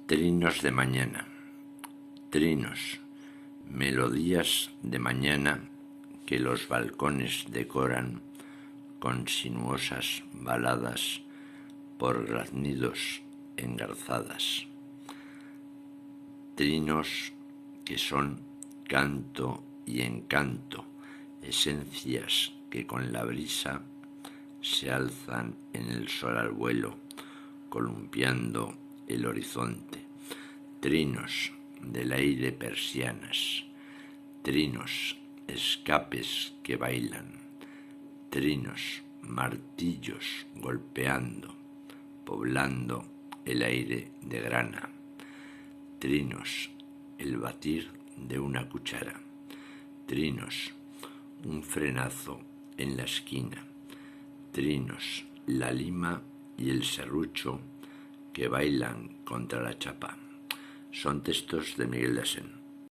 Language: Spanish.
Trinos de mañana. Trinos, melodías de mañana que los balcones decoran con sinuosas baladas por graznidos engarzadas. Trinos que son canto y encanto, esencias que con la brisa se alzan en el sol al vuelo, columpiando el horizonte. Trinos del aire, persianas. Trinos, escapes que bailan. Trinos, martillos golpeando, poblando el aire de grana. Trinos, el batir de una cuchara. Trinos, un frenazo en la esquina. Trinos, la lima y el serrucho que bailan contra la chapa. Son textos de Miguel de Asens.